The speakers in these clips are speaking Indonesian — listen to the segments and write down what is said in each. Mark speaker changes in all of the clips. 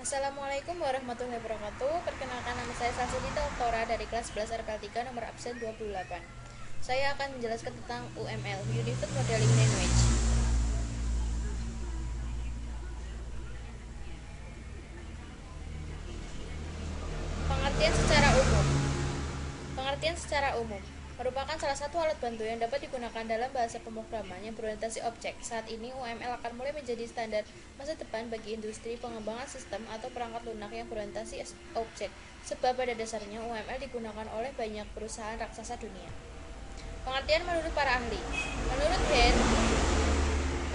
Speaker 1: Assalamualaikum warahmatullahi wabarakatuh. Perkenalkan, nama saya Salsabita Oktora dari kelas 11 RKL 3 nomor absen 28. Saya akan menjelaskan tentang UML, Unified Modeling Language. Pengertian secara umum. Pengertian secara umum merupakan salah satu alat bantu yang dapat digunakan dalam bahasa pemrograman yang berorientasi objek. Saat ini, UML akan mulai menjadi standar masa depan bagi industri pengembangan sistem atau perangkat lunak yang berorientasi objek, sebab pada dasarnya UML digunakan oleh banyak perusahaan raksasa dunia. Pengertian menurut para ahli.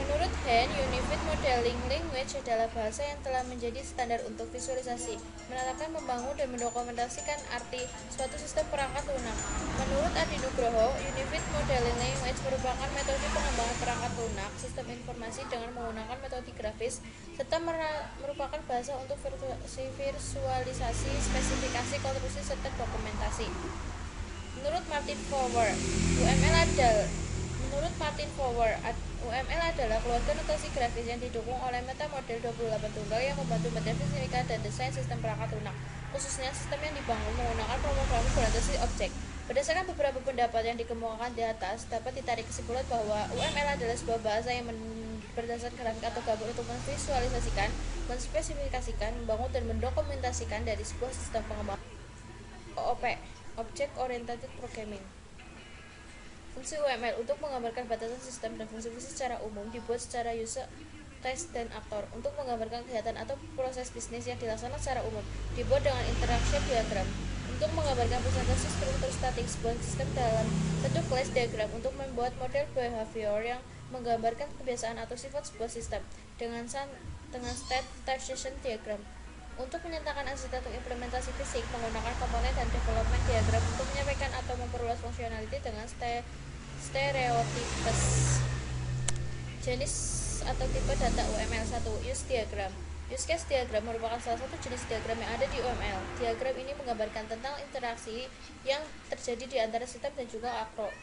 Speaker 1: Menurut Hen, Unified Modeling Language adalah bahasa yang telah menjadi standar untuk visualisasi, menetapkan, membangun, dan mendokumentasikan arti suatu sistem perangkat lunak. Menurut Adi Nugroho, Unified Modeling Language merupakan metode pengembangan perangkat lunak sistem informasi dengan menggunakan metode grafis, serta merupakan bahasa untuk visualisasi, spesifikasi, konstruksi, serta dokumentasi. Menurut Martin Fowler, UML adalah keluarga notasi grafis yang didukung oleh metamodel 28 tunggal yang membantu mendefinisikan dan desain sistem perangkat lunak, khususnya sistem yang dibangun menggunakan pemrograman berorientasi objek. Berdasarkan beberapa pendapat yang dikemukakan di atas, dapat ditarik kesimpulan bahwa UML adalah sebuah bahasa yang berdasarkan grafik atau gambar untuk memvisualisasikan, menspesifikasikan, membangun, dan mendokumentasikan dari sebuah sistem pengembangan OOP, Object Oriented Programming. Fungsi UML untuk menggambarkan batasan sistem dan fungsi-fungsi secara umum dibuat secara user test dan aktor. Untuk menggambarkan kegiatan atau proses bisnis yang dilaksanakan secara umum dibuat dengan interaction diagram. Untuk menggambarkan presentasi struktur statik sebuah sistem dalam bentuk class diagram. Untuk membuat model behavior yang menggambarkan kebiasaan atau sifat sebuah sistem dengan state transition diagram. Untuk menyatakan arsitektur implementasi fisik menggunakan komponen dan development diagram. Untuk menyampaikan atau memperluas fungsionality dengan stereotypes. Jenis atau tipe data UML 1. Use diagram. Use case diagram merupakan salah satu jenis diagram yang ada di UML. Diagram ini menggambarkan tentang interaksi yang terjadi di antara sistem dan juga makro.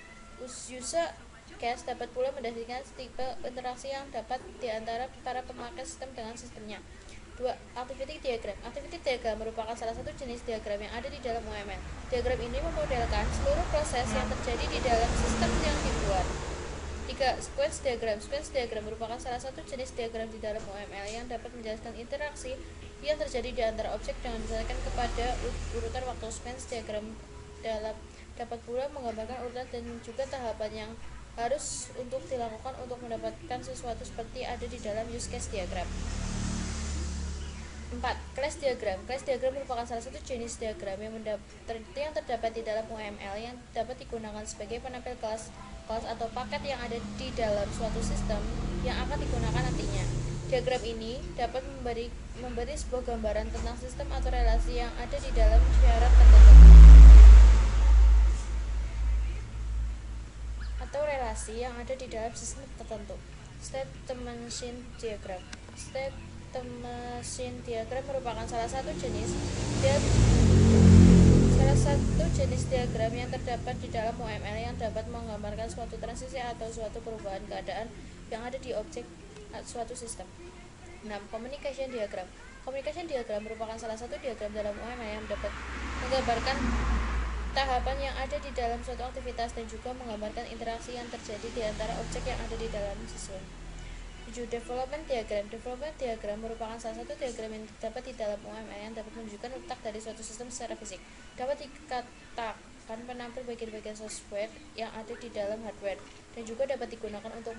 Speaker 1: User case dapat pula mendefinisikan tipe interaksi yang dapat di antara para pemakai sistem dengan sistemnya. 2. Activity diagram. Activity diagram merupakan salah satu jenis diagram yang ada di dalam UML. Diagram ini memodelkan seluruh proses yang terjadi di dalam sistem yang dibuat. 3. Sequence diagram. Sequence diagram merupakan salah satu jenis diagram di dalam UML yang dapat menjelaskan interaksi yang terjadi di antara objek dengan berdasarkan kepada urutan waktu. Sequence diagram dapat pula menggambarkan urutan dan juga tahapan yang harus untuk dilakukan untuk mendapatkan sesuatu seperti ada di dalam use case diagram. 4. Class diagram. Class diagram merupakan salah satu jenis diagram yang terdapat di dalam UML yang dapat digunakan sebagai penampil kelas atau paket yang ada di dalam suatu sistem yang akan digunakan nantinya. Diagram ini dapat memberi sebuah gambaran tentang sistem atau relasi yang ada di dalam syarat tertentu. State machine diagram. Machine diagram merupakan salah satu jenis diagram yang terdapat di dalam UML yang dapat menggambarkan suatu transisi atau suatu perubahan keadaan yang ada di objek suatu sistem. 6. Communication diagram. Communication diagram merupakan salah satu diagram dalam UML yang dapat menggambarkan tahapan yang ada di dalam suatu aktivitas dan juga menggambarkan interaksi yang terjadi di antara objek yang ada di dalam sistem. 7. Development diagram. Development diagram merupakan salah satu diagram yang terdapat di dalam UML yang dapat menunjukkan letak dari suatu sistem secara fisik. Dapat dikatakan penampil bagian-bagian software yang ada di dalam hardware dan juga dapat digunakan untuk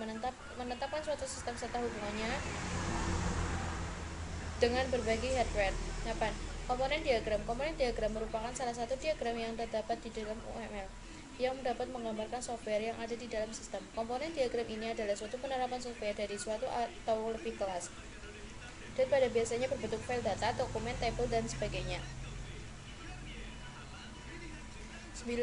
Speaker 1: menetapkan suatu sistem serta hubungannya dengan berbagai hardware. 8. Komponen diagram. Komponen diagram merupakan salah satu diagram yang terdapat di dalam UML yang dapat menggambarkan software yang ada di dalam sistem. Komponen diagram ini adalah suatu penerapan software dari suatu atau lebih kelas dan pada biasanya berbentuk file data, dokumen, tabel, dan sebagainya. 9.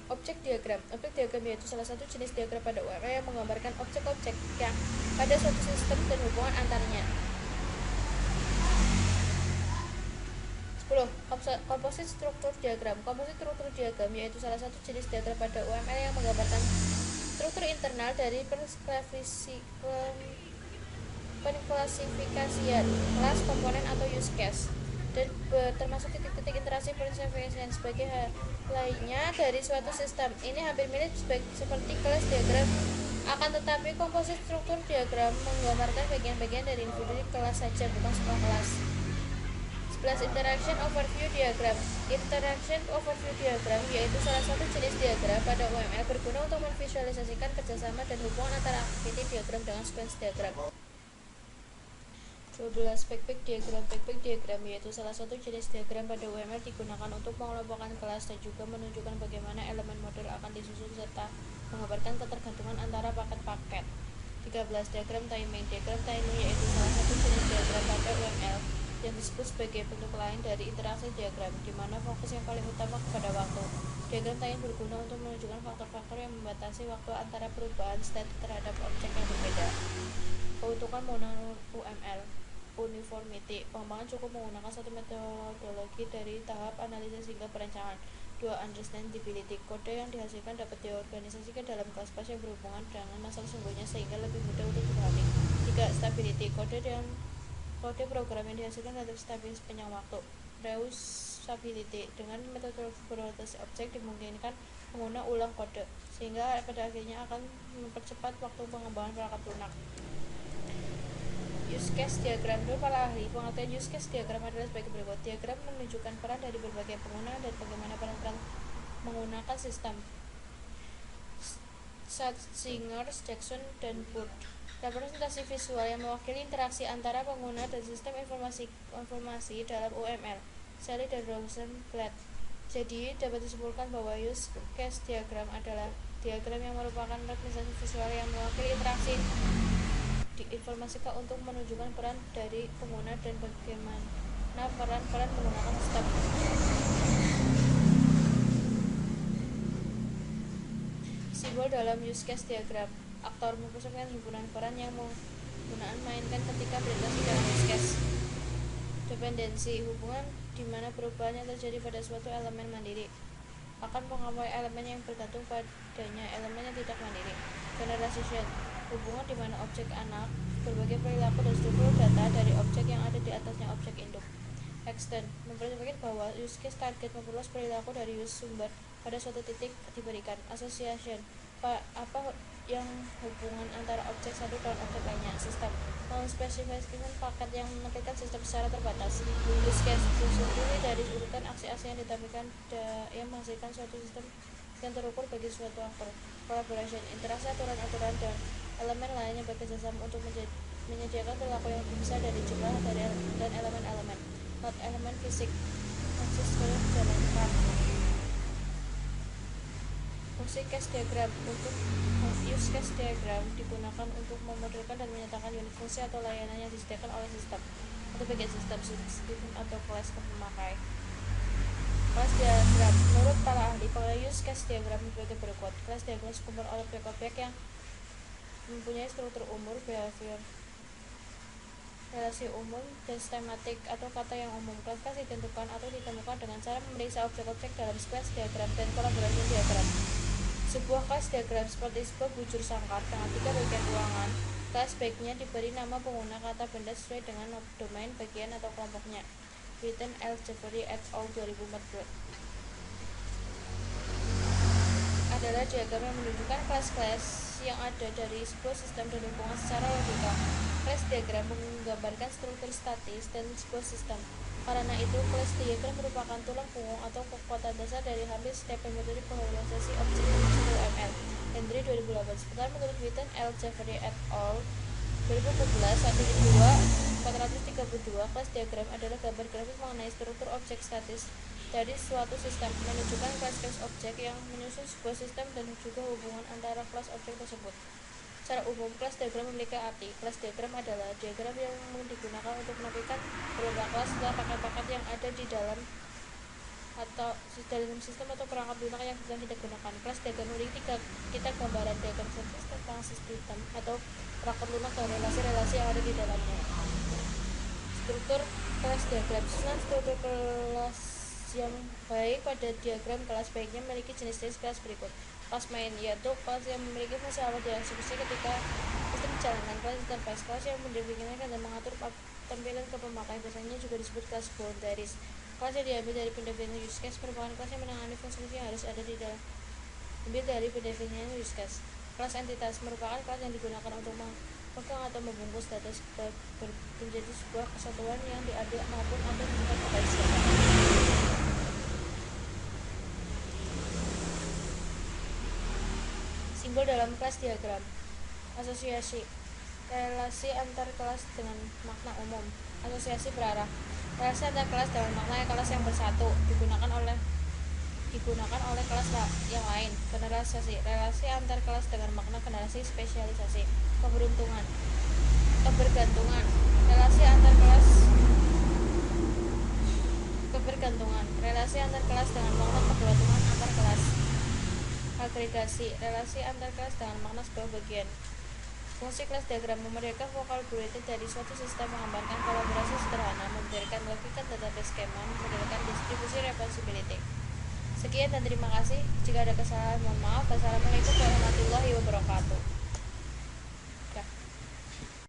Speaker 1: Objek diagram. Objek diagram yaitu salah satu jenis diagram pada UML yang menggambarkan objek-objek yang pada suatu sistem dan hubungan antaranya. 10. Komposit struktur diagram. Komposit struktur diagram yaitu salah satu jenis diagram pada UML yang menggambarkan struktur internal dari Penklasifikasian kelas, komponen, atau use case, dan termasuk titik-titik interaksi penklasifikasian sebagai hal lainnya dari suatu sistem. Ini hampir mirip seperti kelas diagram, akan tetapi komposit struktur diagram menggambarkan bagian-bagian dari individu kelas saja, bukan semua kelas. 11. Interaction overview diagram. Interaction overview diagram yaitu salah satu jenis diagram pada UML berguna untuk memvisualisasikan kerjasama dan hubungan antara activity diagram dengan sequence diagram. 12. Backpack diagram. Backpack diagram yaitu salah satu jenis diagram pada UML digunakan untuk mengelompokkan kelas dan juga menunjukkan bagaimana elemen model akan disusun serta menggambarkan ketergantungan antara paket-paket. 13. Diagram timing. Diagram timing yaitu salah satu jenis diagram pada UML yang disebut sebagai bentuk lain dari interaksi diagram, di mana fokus yang paling utama kepada waktu. Diagram timing berguna untuk menunjukkan faktor-faktor yang membatasi waktu antara perubahan state terhadap objek yang berbeda. Keuntungan menggunakan UML. Uniformity. Pengembangan cukup menggunakan satu metodologi dari tahap analisis hingga perencanaan. 2. Understandability. Kode yang dihasilkan dapat diorganisasikan dalam kelas-kelas yang berhubungan dengan masalah sesungguhnya sehingga lebih mudah untuk dipahami. 3. Stability. Kode program yang dihasilkan relatif stabil sepanjang waktu. Reusability. Dengan metode berotasi objek dimungkinkan mengulang ulang kode sehingga pada akhirnya akan mempercepat waktu pengembangan perangkat lunak. Use case diagram. Menurut para ahli, pengertian use case diagram adalah sebagai berikut. Diagram menunjukkan peran dari berbagai pengguna dan bagaimana peran-peran menggunakan sistem. Singer, Jackson, dan Burt. Representasi visual yang mewakili interaksi antara pengguna dan sistem informasi dalam UML. Sally dan Rosenblatt. Jadi, dapat disimpulkan bahwa use case diagram adalah diagram yang merupakan representasi visual yang mewakili interaksi diinformasikan untuk menunjukkan peran dari pengguna dan bagaimana peran-peran menggunakan sistem. Simbol dalam use case diagram. Aktor merupakan himpunan peran yang penggunaan mainkan ketika berinteraksi dalam use case. Dependensi. Hubungan di mana perubahan yang terjadi pada suatu elemen mandiri akan mengawaui elemen yang bergantung padanya elemen yang tidak mandiri. Generalization. Hubungan di mana objek anak berbagai perilaku dan struktur data dari objek yang ada di atasnya objek induk. Extend. Memperhatikan bahwa use case target memperluas perilaku dari use sumber pada suatu titik diberikan. Association. Apa yang hubungan antara objek satu dan objek lainnya. Sistem. Memspesifikasikan paket yang menampilkan sistem secara terbatas. Use case terdiri dari urutan aksi-aksi yang ditampilkan yang menghasilkan suatu sistem yang terukur bagi suatu aktor. Collaboration. Interaksi aturan-aturan dan elemen lain yang bekerja sama untuk menyediakan perilaku yang bisa dari jumlah dan elemen-elemen. Not elemen fisik. Konsisten menjalankan. Fungsi case diagram. Untuk use case diagram digunakan untuk memodelkan dan menyatakan unit fungsi atau layanan yang disediakan oleh sistem atau bagian sistem atau kelas pemakai. Kelas diagram. Menurut para ahli, pengenai use case diagram sebagai berikut. Kelas diagram sekumpulan objek-objek yang mempunyai struktur umum, behavior, relasi umum, dan sistematik atau kata yang umum. Kelas ditentukan atau ditemukan dengan cara memeriksa objek-objek dalam sequence diagram dan kolaborasi diagram. Sebuah kelas diagram seperti sebuah bujur sangkar dengan 3 bagian ruangan. Kelas baiknya diberi nama pengguna kata benda sesuai dengan domain bagian atau kelompoknya. Witten, L. Jeffrey et al. 2014. Adalah diagram yang menunjukkan kelas-kelas yang ada dari sebuah sistem dan hubungan secara logika. Kelas diagram menggambarkan struktur statis dan sebuah sistem. Karena itu, kelas diagram merupakan tulang punggung atau kekuatan dasar dari hampir setiap metode pengorganisasi objek termasuk UML. Henry 2008. Sementara menurut Witten, L. Jeffrey et al. 2014, 432, kelas diagram adalah gambar grafis mengenai struktur objek statis dari suatu sistem, menunjukkan kelas-kelas objek yang menyusun sebuah sistem dan juga hubungan antara kelas objek tersebut. Secara umum, kelas diagram memiliki arti. Kelas diagram adalah diagram yang digunakan untuk menampilkan beberapa kelas atau paket-paket yang ada di dalam atau dalam sistem atau perangkat lunak yang sedang kita gunakan. Kelas diagram memiliki kita gambaran diagram statis tentang sistem atau perangkat lunak dan relasi-relasi yang ada di dalamnya. Struktur kelas diagram. Susunan struktur kelas yang baik pada diagram kelas baiknya memiliki jenis-jenis kelas berikut. kelas main, yaitu kelas yang memiliki fungsi awal dieksekusi ketika sistem jalankan. Kelas interface, kelas yang mendefinisikan dan mengatur tampilan ke pemakai, biasanya juga disebut kelas boundaries. Kelas yang diambil dari pendefinisian use case merupakan kelas yang menangani fungsi-fungsi yang harus ada di dalam ambil dari pendefinisian use case. Kelas entitas merupakan kelas yang digunakan untuk memegang atau membungkus data menjadi sebuah kesatuan yang diambil maupun atau dibuat kepada siapa. Simbol dalam kelas diagram. Asosiasi, relasi antar kelas dengan makna umum. Asosiasi berarah, relasi antar kelas dengan makna kelas yang bersatu digunakan oleh kelas yang lain. Generalisasi, relasi antar kelas dengan makna generasi spesialisasi. Kebergantungan, relasi antar kelas dengan makna kebergantungan antar kelas. Agregasi, relasi antar kelas dengan makna sebuah bagian. Fungsi kelas diagram memerdekakan vocabulary dari suatu sistem, menggambarkan kolaborasi sederhana, membenarkan logika database skema, membenarkan distribusi responsibility. Sekian dan terima kasih. Jika ada kesalahan mohon maaf. Wassalamualaikum warahmatullahi wabarakatuh.